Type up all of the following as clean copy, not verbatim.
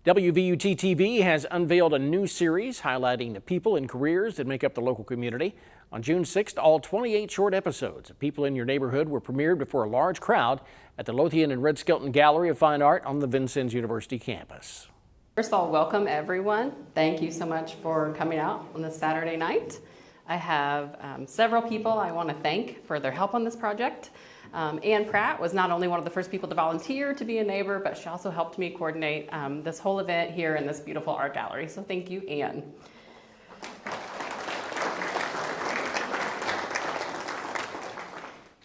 WVUT TV has unveiled a new series highlighting the people and careers that make up the local community. On June 6th, all 28 short episodes of People in Your Neighborhood were premiered before a large crowd at the Lothian and Red Skelton Gallery of Fine Art on the Vincennes University campus. First of all, welcome everyone. Thank you so much for coming out on this Saturday night. I have several people I want to thank for their help on this project. Ann Pratt was not only one of the first people to volunteer to be a neighbor, but she also helped me coordinate this whole event here in this beautiful art gallery. So thank you, Ann.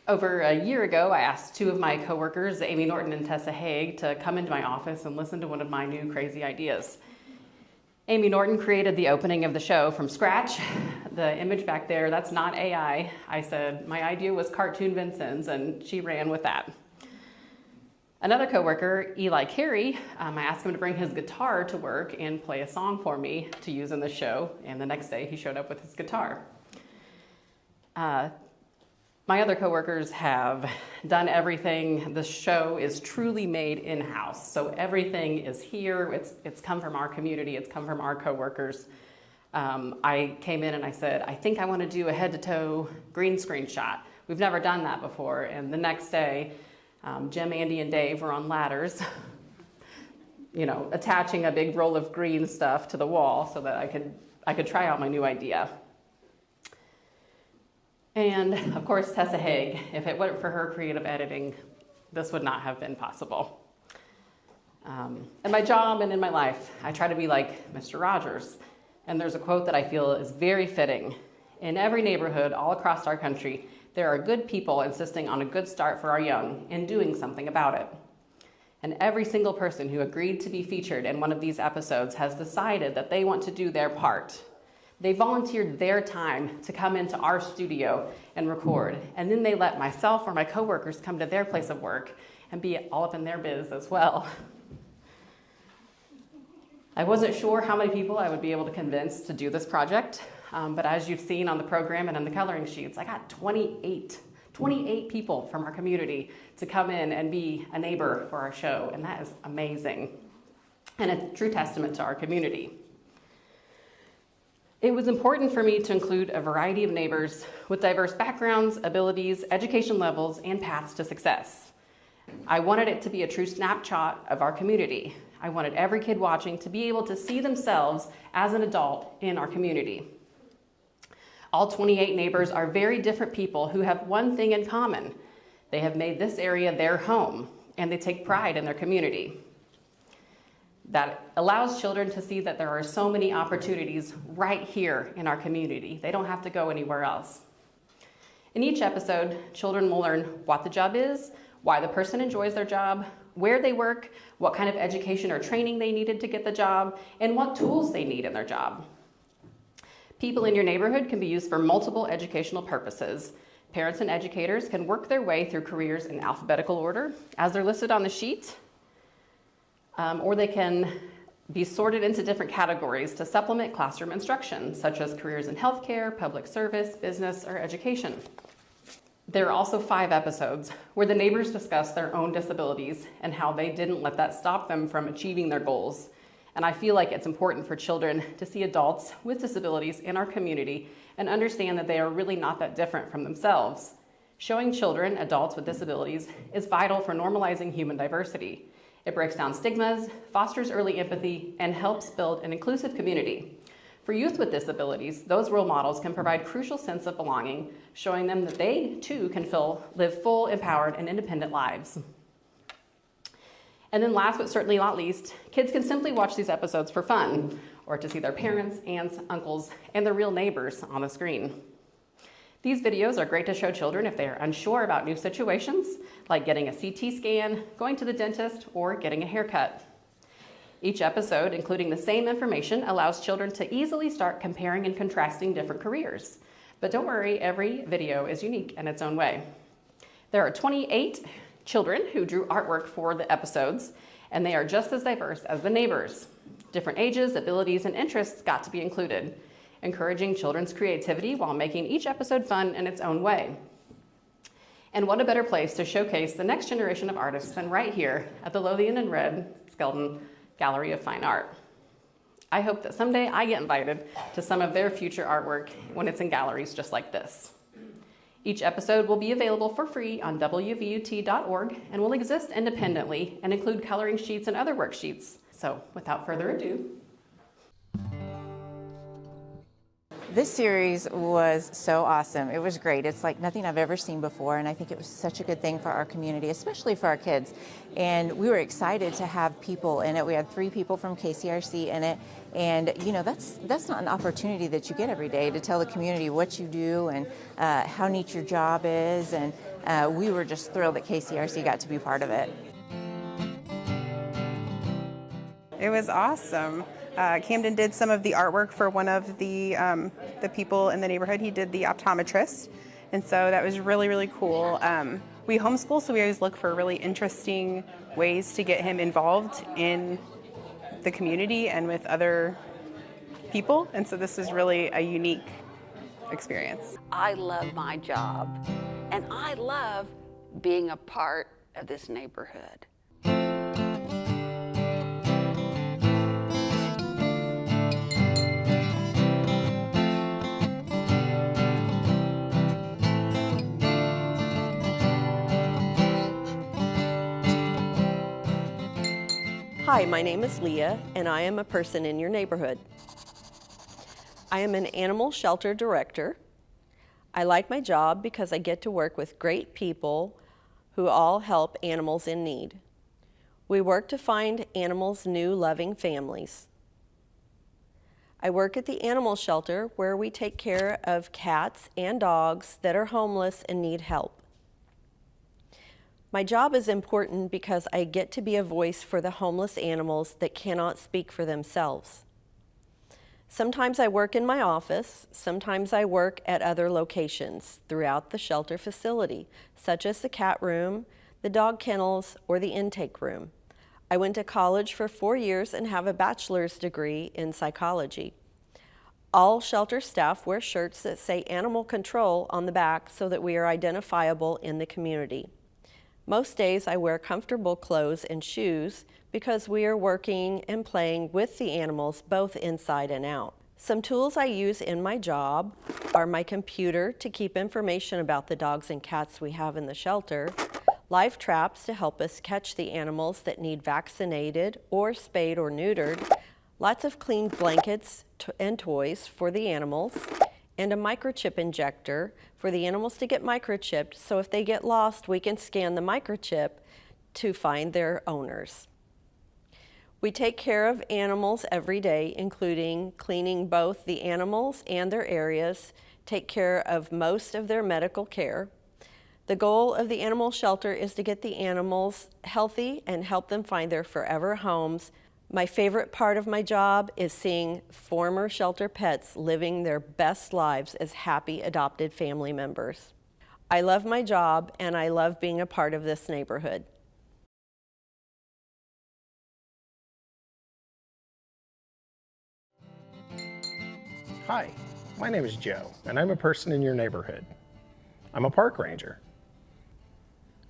Over a year ago, I asked two of my coworkers, Amy Norton and Tessa Haig, to come into my office and listen to one of my new crazy ideas. Amy Norton created the opening of the show from scratch. The image back there, that's not AI. I said, my idea was cartoon Vincennes, and she ran with that. Another coworker, Eli Carey, I asked him to bring his guitar to work and play a song for me to use in the show, and the next day he showed up with his guitar. My other coworkers have done everything. The show is truly made in-house, so everything is here. It's come from our community. It's come from our coworkers. I came in and I said, I think I want to do a head-to-toe green screen shot. We've never done that before. And the next day, Jim, Andy, and Dave were on ladders, attaching a big roll of green stuff to the wall so that I could try out my new idea. And of course, Tessa Haig. If it weren't for her creative editing, this would not have been possible. In my job and in my life, I try to be like Mr. Rogers. And there's a quote that I feel is very fitting. In every neighborhood all across our country, there are good people insisting on a good start for our young and doing something about it. And every single person who agreed to be featured in one of these episodes has decided that they want to do their part. They volunteered their time to come into our studio and record, and then they let myself or my coworkers come to their place of work and be all up in their biz as well. I wasn't sure how many people I would be able to convince to do this project, but as you've seen on the program and on the coloring sheets, I got 28 people from our community to come in and be a neighbor for our show, and that is amazing and a true testament to our community. It was important for me to include a variety of neighbors with diverse backgrounds, abilities, education levels, and paths to success. I wanted it to be a true snapshot of our community. I wanted every kid watching to be able to see themselves as an adult in our community. All 28 neighbors are very different people who have one thing in common. They have made this area their home, and they take pride in their community. That allows children to see that there are so many opportunities right here in our community. They don't have to go anywhere else. In each episode, children will learn what the job is, why the person enjoys their job, where they work, what kind of education or training they needed to get the job, and what tools they need in their job. People in your neighborhood can be used for multiple educational purposes. Parents and educators can work their way through careers in alphabetical order, as they're listed on the sheet, or they can be sorted into different categories to supplement classroom instruction, such as careers in healthcare, public service, business, or education. There are also 5 episodes where the neighbors discuss their own disabilities and how they didn't let that stop them from achieving their goals. And I feel like it's important for children to see adults with disabilities in our community and understand that they are really not that different from themselves. Showing children adults with disabilities is vital for normalizing human diversity. It breaks down stigmas, fosters early empathy, and helps build an inclusive community. For youth with disabilities, those role models can provide crucial sense of belonging, showing them that they too can live full, empowered, and independent lives. And then last but certainly not least, kids can simply watch these episodes for fun, or to see their parents, aunts, uncles, and their real neighbors on the screen. These videos are great to show children if they are unsure about new situations, like getting a CT scan, going to the dentist, or getting a haircut. Each episode, including the same information, allows children to easily start comparing and contrasting different careers. But don't worry, every video is unique in its own way. There are 28 children who drew artwork for the episodes, and they are just as diverse as the neighbors. Different ages, abilities, and interests got to be included, encouraging children's creativity while making each episode fun in its own way. And what a better place to showcase the next generation of artists than right here at the Lothian and Red Skelton Gallery of Fine Art. I hope that someday I get invited to some of their future artwork when it's in galleries just like this. Each episode will be available for free on WVUT.org and will exist independently and include coloring sheets and other worksheets. So without further ado, this series was so awesome. It was great. It's like nothing I've ever seen before, and I think it was such a good thing for our community, especially for our kids. And we were excited to have people in it. We had 3 people from KCRC in it, and you know, that's not an opportunity that you get every day, to tell the community what you do and how neat your job is. And we were just thrilled that KCRC got to be part of it. It was awesome. Camden did some of the artwork for one of the people in the neighborhood. He did the optometrist, and so that was really, really cool. We homeschool, so we always look for really interesting ways to get him involved in the community and with other people, and so this was really a unique experience. I love my job, and I love being a part of this neighborhood. Hi, my name is Leah, and I am a person in your neighborhood. I am an animal shelter director. I like my job because I get to work with great people who all help animals in need. We work to find animals new, loving families. I work at the animal shelter where we take care of cats and dogs that are homeless and need help. My job is important because I get to be a voice for the homeless animals that cannot speak for themselves. Sometimes I work in my office, sometimes I work at other locations throughout the shelter facility, such as the cat room, the dog kennels, or the intake room. I went to college for 4 years and have a bachelor's degree in psychology. All shelter staff wear shirts that say Animal Control on the back so that we are identifiable in the community. Most days I wear comfortable clothes and shoes because we are working and playing with the animals both inside and out. Some tools I use in my job are my computer to keep information about the dogs and cats we have in the shelter, live traps to help us catch the animals that need vaccinated or spayed or neutered, lots of clean blankets and toys for the animals, and a microchip injector for the animals to get microchipped, so if they get lost, we can scan the microchip to find their owners. We take care of animals every day, including cleaning both the animals and their areas, take care of most of their medical care. The goal of the animal shelter is to get the animals healthy and help them find their forever homes. My favorite part of my job is seeing former shelter pets living their best lives as happy adopted family members. I love my job and I love being a part of this neighborhood. Hi, my name is Joe, and I'm a person in your neighborhood. I'm a park ranger.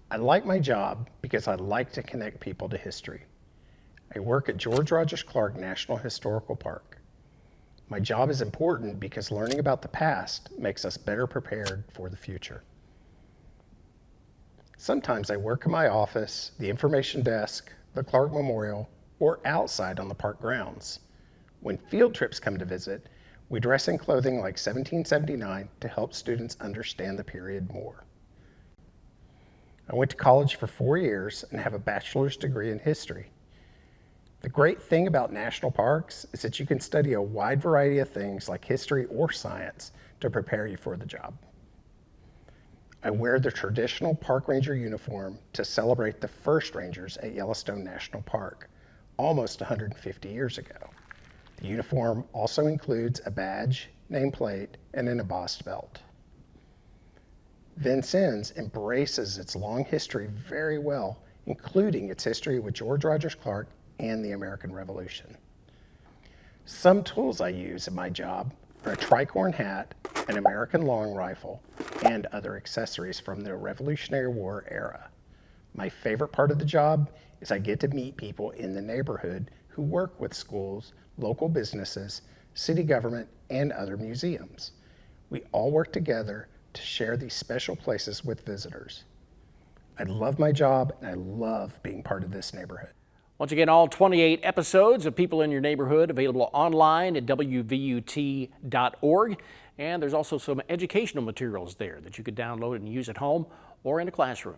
I like my job because I like to connect people to history. I work at George Rogers Clark National Historical Park. My job is important because learning about the past makes us better prepared for the future. Sometimes I work in my office, the information desk, the Clark Memorial, or outside on the park grounds. When field trips come to visit, we dress in clothing like 1779 to help students understand the period more. I went to college for 4 years and have a bachelor's degree in history. The great thing about national parks is that you can study a wide variety of things like history or science to prepare you for the job. I wear the traditional park ranger uniform to celebrate the first rangers at Yellowstone National Park, almost 150 years ago. The uniform also includes a badge, nameplate, and an embossed belt. Vincennes embraces its long history very well, including its history with George Rogers Clark and the American Revolution. Some tools I use in my job are a tricorn hat, an American long rifle, and other accessories from the Revolutionary War era. My favorite part of the job is I get to meet people in the neighborhood who who work with schools, local businesses, city government, and other museums. We all work together to share these special places with visitors. I love my job and I love being part of this neighborhood. Once again, all 28 episodes of People in Your Neighborhood available online at WVUT.org. And there's also some educational materials there that you could download and use at home or in a classroom.